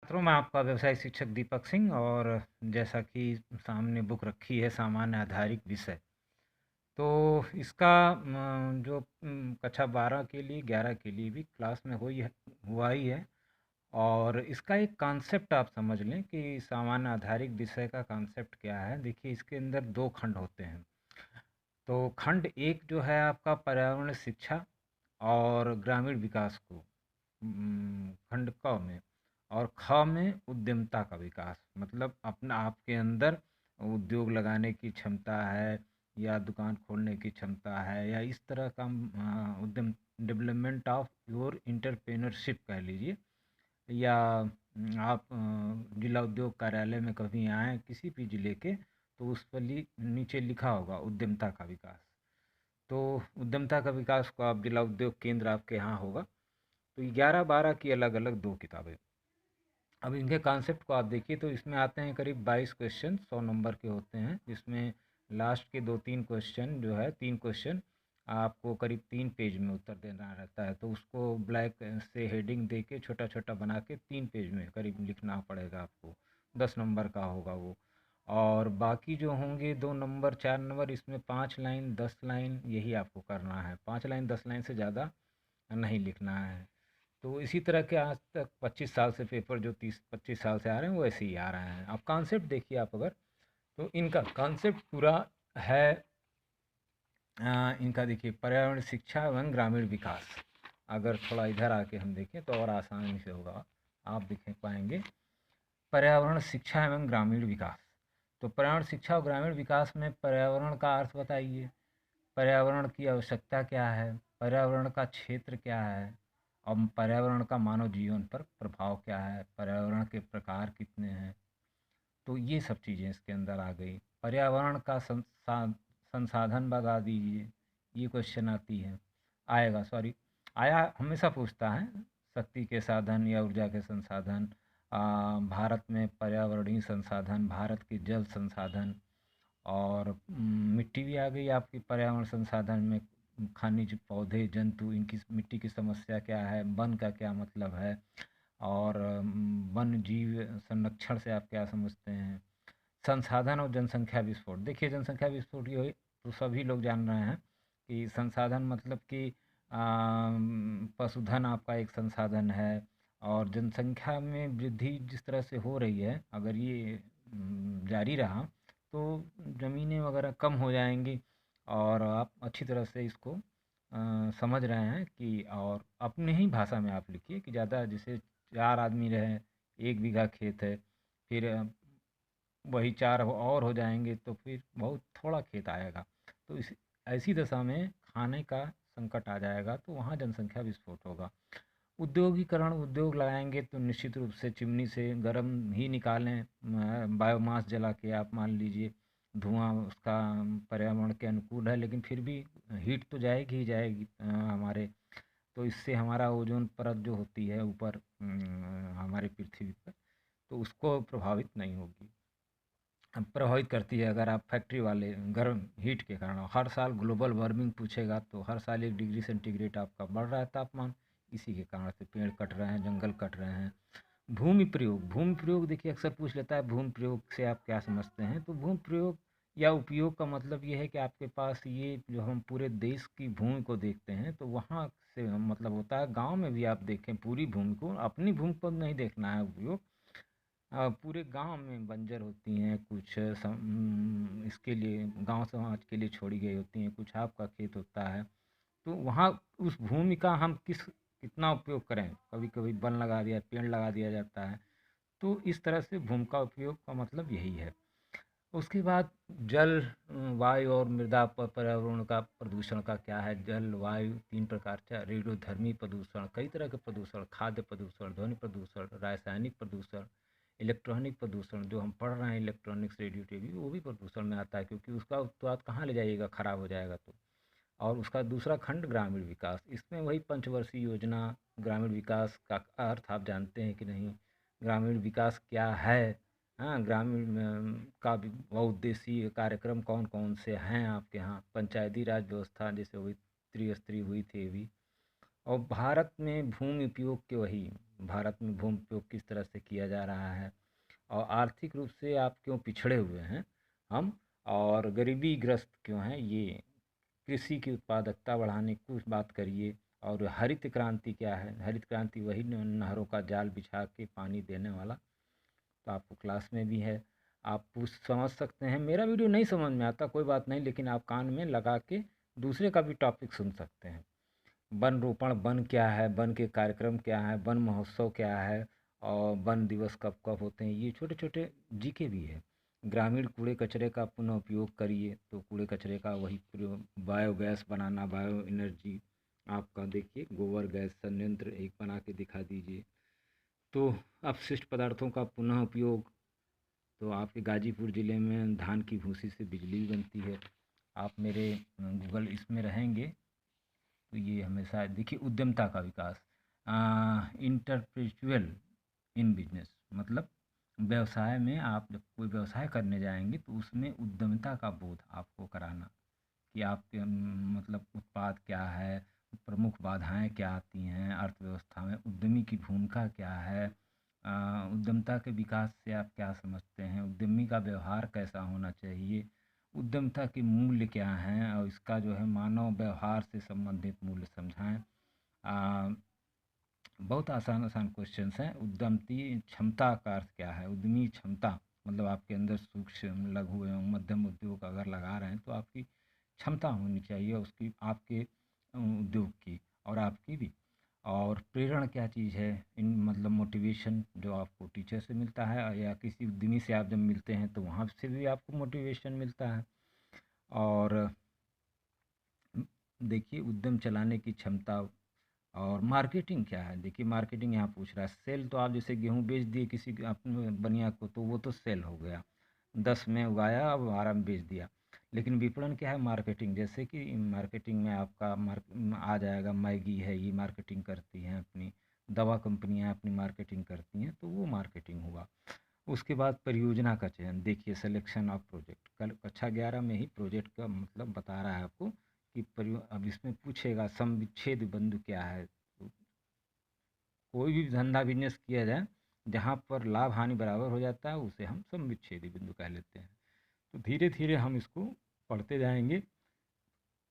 छात्रों, मैं आपका व्यवसाय शिक्षक दीपक सिंह। और जैसा कि सामने बुक रखी है सामान्य आधारित विषय, तो इसका जो कक्षा 12 के लिए 11 के लिए भी क्लास में हुआ ही है। और इसका एक कॉन्सेप्ट आप समझ लें कि सामान्य आधारित विषय का कॉन्सेप्ट क्या है। देखिए, इसके अंदर दो खंड होते हैं। तो खंड एक जो है आपका पर्यावरण शिक्षा और ग्रामीण विकास को खंड क में, और ख में उद्यमता का विकास, मतलब अपना आपके अंदर उद्योग लगाने की क्षमता है या दुकान खोलने की क्षमता है या इस तरह का उद्यम, डेवलपमेंट ऑफ योर इंटरप्रेन्योरशिप कह लीजिए। या आप जिला उद्योग कार्यालय में कभी आए किसी भी जिले के, तो उस पर नीचे लिखा होगा उद्यमता का विकास। तो उद्यमता का विकास को आप जिला उद्योग केंद्र आपके यहाँ होगा। तो 11-12 की अलग अलग दो किताबें। अब इनके कॉन्सेप्ट को आप देखिए तो इसमें आते हैं करीब 22 क्वेश्चन 100 नंबर के होते हैं, जिसमें लास्ट के 2-3 क्वेश्चन जो है 3 क्वेश्चन आपको करीब 3 पेज में उत्तर देना रहता है। तो उसको ब्लैक से हेडिंग दे के छोटा छोटा बना के 3 पेज में करीब लिखना पड़ेगा आपको। 10 नंबर का होगा वो। और बाकी जो होंगे 2 नंबर 4 नंबर, इसमें 5 लाइन 10 लाइन यही आपको करना है। 5 लाइन 10 लाइन से ज़्यादा नहीं लिखना है। तो इसी तरह के आज तक 25 साल से पेपर जो 30-25 साल से आ रहे हैं वो ऐसे ही आ रहे हैं। अब कॉन्सेप्ट देखिए आप अगर, तो इनका कॉन्सेप्ट पूरा है। इनका देखिए, पर्यावरण शिक्षा एवं ग्रामीण विकास। अगर थोड़ा इधर आके हम देखें तो और आसानी से होगा, आप देख पाएंगे पर्यावरण शिक्षा एवं ग्रामीण विकास। तो पर्यावरण शिक्षा और ग्रामीण विकास में पर्यावरण का अर्थ बताइए, पर्यावरण की आवश्यकता क्या है, पर्यावरण का क्षेत्र क्या है, और पर्यावरण का मानव जीवन पर प्रभाव क्या है, पर्यावरण के प्रकार कितने हैं। तो ये सब चीज़ें इसके अंदर आ गई। पर्यावरण का संसाधन बता दीजिए, ये क्वेश्चन आती है, आएगा, सॉरी, आया हमेशा पूछता है। शक्ति के साधन या ऊर्जा के संसाधन, भारत में पर्यावरणीय संसाधन, भारत के जल संसाधन, और मिट्टी भी आ गई आपकी पर्यावरण संसाधन में। खनिज, पौधे, जंतु, इनकी मिट्टी की समस्या क्या है, वन का क्या मतलब है, और वन जीव संरक्षण से आप क्या समझते हैं। संसाधन और जनसंख्या विस्फोट। देखिए, जनसंख्या विस्फोट ये तो सभी लोग जान रहे हैं कि संसाधन मतलब कि पशुधन आपका एक संसाधन है। और जनसंख्या में वृद्धि जिस तरह से हो रही है, अगर ये जारी रहा तो ज़मीनें वगैरह कम हो जाएंगी। और आप अच्छी तरह से इसको समझ रहे हैं कि, और अपने ही भाषा में आप लिखिए कि ज़्यादा, जैसे 4 आदमी रहे, 1 बीघा खेत है, फिर वही 4 और हो जाएंगे तो फिर बहुत थोड़ा खेत आएगा। तो इस ऐसी दशा में खाने का संकट आ जाएगा, तो वहाँ जनसंख्या विस्फोट होगा। उद्योगीकरण, उद्योग लगाएंगे तो निश्चित रूप से चिमनी से गर्म ही निकालें। बायोमास जला के आप मान लीजिए, धुआं उसका पर्यावरण के अनुकूल है, लेकिन फिर भी हीट तो जाएगी ही जाएगी हमारे। तो इससे हमारा ओजोन परत जो होती है ऊपर हमारे पृथ्वी पर, तो उसको प्रभावित नहीं होगी, प्रभावित करती है। अगर आप फैक्ट्री वाले गर्म हीट के कारण, हर साल ग्लोबल वार्मिंग पूछेगा तो हर साल 1 डिग्री सेंटीग्रेड आपका बढ़ रहा है तापमान, इसी के कारण से पेड़ कट रहे हैं, जंगल कट रहे हैं। भूमि प्रयोग, भूमि प्रयोग देखिए अक्सर पूछ लेता है, भूमि प्रयोग से आप क्या समझते हैं। तो भूमि प्रयोग या उपयोग का मतलब ये है कि आपके पास ये जो हम पूरे देश की भूमि को देखते हैं, तो वहाँ से मतलब होता है, गांव में भी आप देखें पूरी भूमि को, अपनी भूमि को नहीं देखना है उपयोग। पूरे गांव में बंजर होती हैं कुछ, इसके लिए गांव समाज के लिए छोड़ी गई होती हैं, कुछ आपका खेत होता है। तो वहाँ उस भूमि का हम कितना उपयोग करें, कभी कभी वन लगा दिया, पेड़ लगा दिया जाता है। तो इस तरह से भूमि का उपयोग का मतलब यही है। उसके बाद जल, वायु और मृदा पर पर्यावरण का प्रदूषण का क्या है। जल, वायु 3 प्रकार से, रेडियोधर्मी प्रदूषण, कई तरह के प्रदूषण, खाद्य प्रदूषण, ध्वनि प्रदूषण, रासायनिक प्रदूषण, इलेक्ट्रॉनिक प्रदूषण, जो हम पढ़ रहे हैं इलेक्ट्रॉनिक्स, रेडियो टीवी, वो भी प्रदूषण में आता है, क्योंकि उसका उत्पाद कहाँ ले जाइएगा, खराब हो जाएगा तो। और उसका दूसरा खंड ग्रामीण विकास, इसमें वही पंचवर्षीय योजना। ग्रामीण विकास का अर्थ आप जानते हैं कि नहीं, ग्रामीण विकास क्या है। हाँ, ग्रामीण का बहुउद्देशीय कार्यक्रम कौन कौन से हैं आपके यहाँ। पंचायती राज व्यवस्था जैसे हुई, त्रिस्तरीय हुई थी अभी। और भारत में भूमि उपयोग के वही भारत में भूमि उपयोग किस तरह से किया जा रहा है, और आर्थिक रूप से आप क्यों पिछड़े हुए हैं हम, और गरीबी ग्रस्त क्यों हैं ये। कृषि की उत्पादकता बढ़ाने की कुछ बात करिए। और हरित क्रांति क्या है? हरित क्रांति वही नहरों का जाल बिछा के पानी देने वाला, तो आपको क्लास में भी है, आप पूछ समझ सकते हैं। मेरा वीडियो नहीं समझ में आता कोई बात नहीं, लेकिन आप कान में लगा के दूसरे का भी टॉपिक सुन सकते हैं। वन रोपण, वन क्या है, वन के कार्यक्रम क्या है, वन महोत्सव क्या है, और वन दिवस कब कब होते हैं, ये छोटे छोटे जीके भी है। ग्रामीण कूड़े कचरे का पुनः उपयोग करिए, तो कूड़े कचरे का वही प्रयोग, बायोगैस बनाना, बायो एनर्जी आपका देखिए, गोबर गैस संयंत्र एक बना के दिखा दीजिए। तो अपशिष्ट पदार्थों का पुनः उपयोग, तो आपके गाजीपुर ज़िले में धान की भूसी से बिजली भी बनती है। आप मेरे गूगल इसमें रहेंगे तो ये हमेशा देखिए, उद्यमता का विकास, इंटरप्रेचुअल इन बिजनेस, मतलब व्यवसाय में आप जब कोई व्यवसाय करने जाएंगे तो उसमें उद्यमिता का बोध आपको कराना, कि आपके मतलब उत्पाद क्या है, प्रमुख बाधाएं क्या आती हैं अर्थव्यवस्था में, उद्यमी की भूमिका क्या है, उद्यमिता के विकास से आप क्या समझते हैं, उद्यमी का व्यवहार कैसा होना चाहिए, उद्यमिता के मूल्य क्या हैं, और इसका जो है मानव व्यवहार से संबंधित मूल्य समझाएं। बहुत आसान आसान क्वेश्चंस हैं। उद्यमी क्षमता का अर्थ क्या है? उद्यमी क्षमता मतलब आपके अंदर सूक्ष्म, लघु एवं मध्यम उद्योग अगर लगा रहे हैं तो आपकी क्षमता होनी चाहिए उसकी, आपके उद्योग की और आपकी भी। और प्रेरणा क्या चीज़ है? इन मतलब मोटिवेशन जो आपको टीचर से मिलता है या किसी उद्यमी से आप जब मिलते हैं तो वहाँ से भी आपको मोटिवेशन मिलता है। और देखिए, उद्यम चलाने की क्षमता। और मार्केटिंग क्या है? देखिए, मार्केटिंग यहाँ पूछ रहा है। सेल तो आप जैसे गेहूँ बेच दिए किसी अपने बनिया को, तो वो तो सेल हो गया, 10 में उगाया अब 12 में बेच दिया। लेकिन विपणन क्या है? मार्केटिंग। जैसे कि मार्केटिंग में आपका आ जाएगा, मैगी है ये मार्केटिंग करती हैं अपनी, दवा कंपनियां अपनी मार्केटिंग करती हैं, तो वो मार्केटिंग हुआ। उसके बाद परियोजना का चयन, देखिए सिलेक्शन ऑफ प्रोजेक्ट, कल कक्षा 11 में ही प्रोजेक्ट का मतलब बता रहा है आपको कि अब इसमें पूछेगा समविच्छेद बिंदु क्या है। तो कोई भी धंधा बिजनेस किया जाए जहाँ पर लाभ हानि बराबर हो जाता है उसे हम समविच्छेदी बिंदु कह लेते हैं। तो धीरे धीरे हम इसको पढ़ते जाएंगे।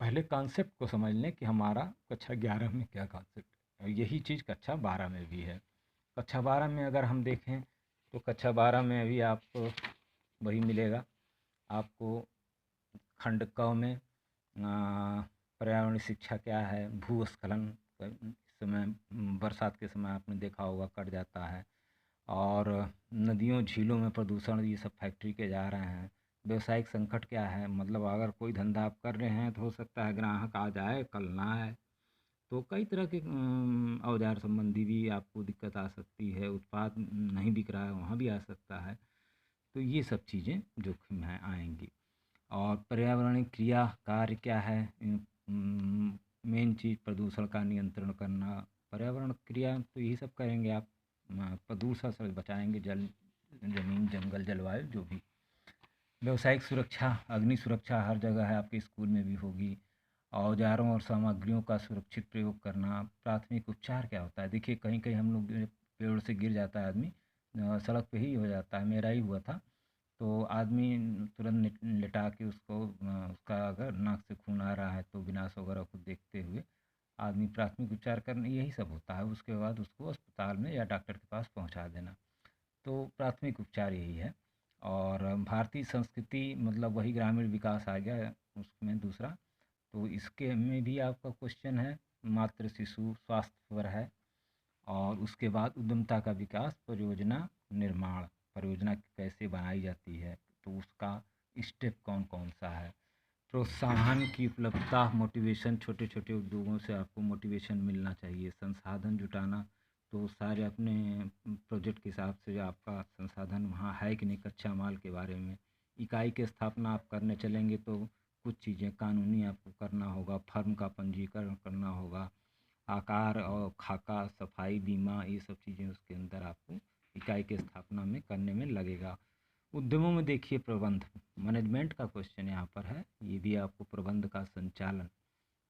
पहले कॉन्सेप्ट को समझ लें कि हमारा कक्षा 11 में क्या कॉन्सेप्ट है, और यही चीज़ कक्षा 12 में भी है। कक्षा 12 में अगर हम देखें तो कक्षा 12 में अभी आपको वही मिलेगा आपको। खंड क में पर्यावरण शिक्षा क्या है, भूस्खलन इस समय बरसात के समय आपने देखा होगा कट जाता है, और नदियों झीलों में प्रदूषण, ये सब फैक्ट्री के जा रहे हैं। व्यवसायिक संकट क्या है? मतलब अगर कोई धंधा आप कर रहे हैं तो हो सकता है ग्राहक आ जाए कल ना आए, तो कई तरह के औजार संबंधी भी आपको दिक्कत आ सकती है। उत्पाद नहीं बिक रहा है वहाँ भी आ सकता है। तो ये सब चीज़ें जोखिम है आएंगी। और पर्यावरणिक क्रिया कार्य क्या है? मेन चीज़ प्रदूषण का नियंत्रण करना। पर्यावरण क्रिया तो यही सब करेंगे आप, प्रदूषण से बचाएंगे जल, जमीन, जंगल, जलवायु जो भी। व्यावसायिक सुरक्षा, अग्नि सुरक्षा हर जगह है, आपके स्कूल में भी होगी। औजारों और सामग्रियों का सुरक्षित प्रयोग करना। प्राथमिक उपचार क्या होता है? देखिए, कहीं कहीं हम लोग पेड़ से गिर जाता है आदमी, सड़क पे ही हो जाता है, मेरा ही हुआ था। तो आदमी तुरंत लिटा के उसको उसका अगर नाक से खून आ रहा है तो विनाश वगैरह को देखते हुए आदमी प्राथमिक उपचार करना, यही सब होता है। उसके बाद उसको अस्पताल में या डॉक्टर के पास पहुंचा देना। तो प्राथमिक उपचार यही है। और भारतीय संस्कृति मतलब वही ग्रामीण विकास आ गया उसमें दूसरा। तो इसके में भी आपका क्वेश्चन है, मातृ शिशु स्वास्थ्य पर है। और उसके बाद उद्यमता का विकास, परियोजना निर्माण, परियोजना कैसे बनाई जाती है, तो उसका स्टेप कौन कौन सा है। प्रोत्साहन की उपलब्धता, मोटिवेशन, छोटे छोटे उद्योगों से आपको मोटिवेशन मिलना चाहिए। संसाधन जुटाना, तो सारे अपने प्रोजेक्ट के हिसाब से आपका संसाधन वहाँ है कि नहीं, कच्चा माल के बारे में। इकाई की स्थापना आप करने चलेंगे तो कुछ चीज़ें कानूनी आपको करना होगा, फर्म का पंजीकरण करना होगा, आकार और खाका, सफाई, बीमा, ये सब चीज़ें उसके अंदर आपको इकाई की स्थापना में करने में लगेगा। उद्यमों में देखिए प्रबंध, मैनेजमेंट का क्वेश्चन यहाँ पर है, ये भी आपको प्रबंध का संचालन,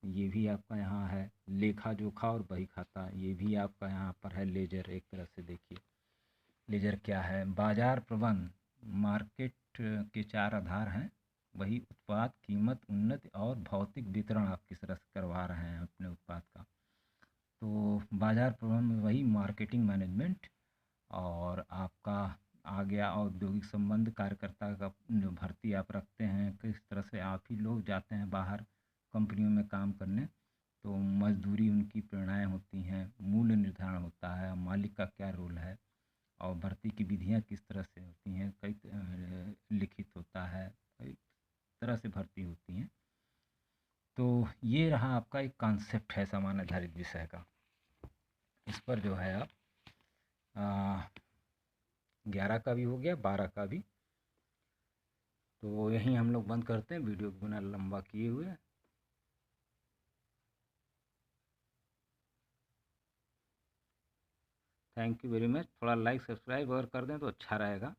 ये भी आपका यहाँ है। लेखा जोखा और बही खाता, ये भी आपका यहाँ पर है। लेजर एक तरह से देखिए, लेजर क्या है? बाजार प्रबंध, मार्केट के चार आधार हैं, वही उत्पाद, कीमत, उन्नति और भौतिक वितरण आप किस तरह से करवा रहे हैं अपने उत्पाद का। तो बाजार प्रबंध वही मार्केटिंग मैनेजमेंट, और आपका आ गया औद्योगिक संबंध, कार्यकर्ता का जो भर्ती आप रखते हैं, किस तरह से आप ही लोग जाते हैं बाहर कंपनियों में काम करने, तो मजदूरी उनकी प्रेरणाएँ होती हैं, मूल्य निर्धारण होता है, मालिक का क्या रोल है, और भर्ती की विधियाँ किस तरह से होती हैं, कई लिखित होता है, कई तरह से भर्ती होती हैं। तो ये रहा आपका एक कॉन्सेप्ट है समान आधारित विषय का। इस पर जो है आप 11 का भी हो गया, 12 का भी। तो यहीं हम लोग बंद करते हैं वीडियो को बिना लंबा किए हुए। Thank you very much. थोड़ा लाइक सब्सक्राइब अगर कर दें तो अच्छा रहेगा।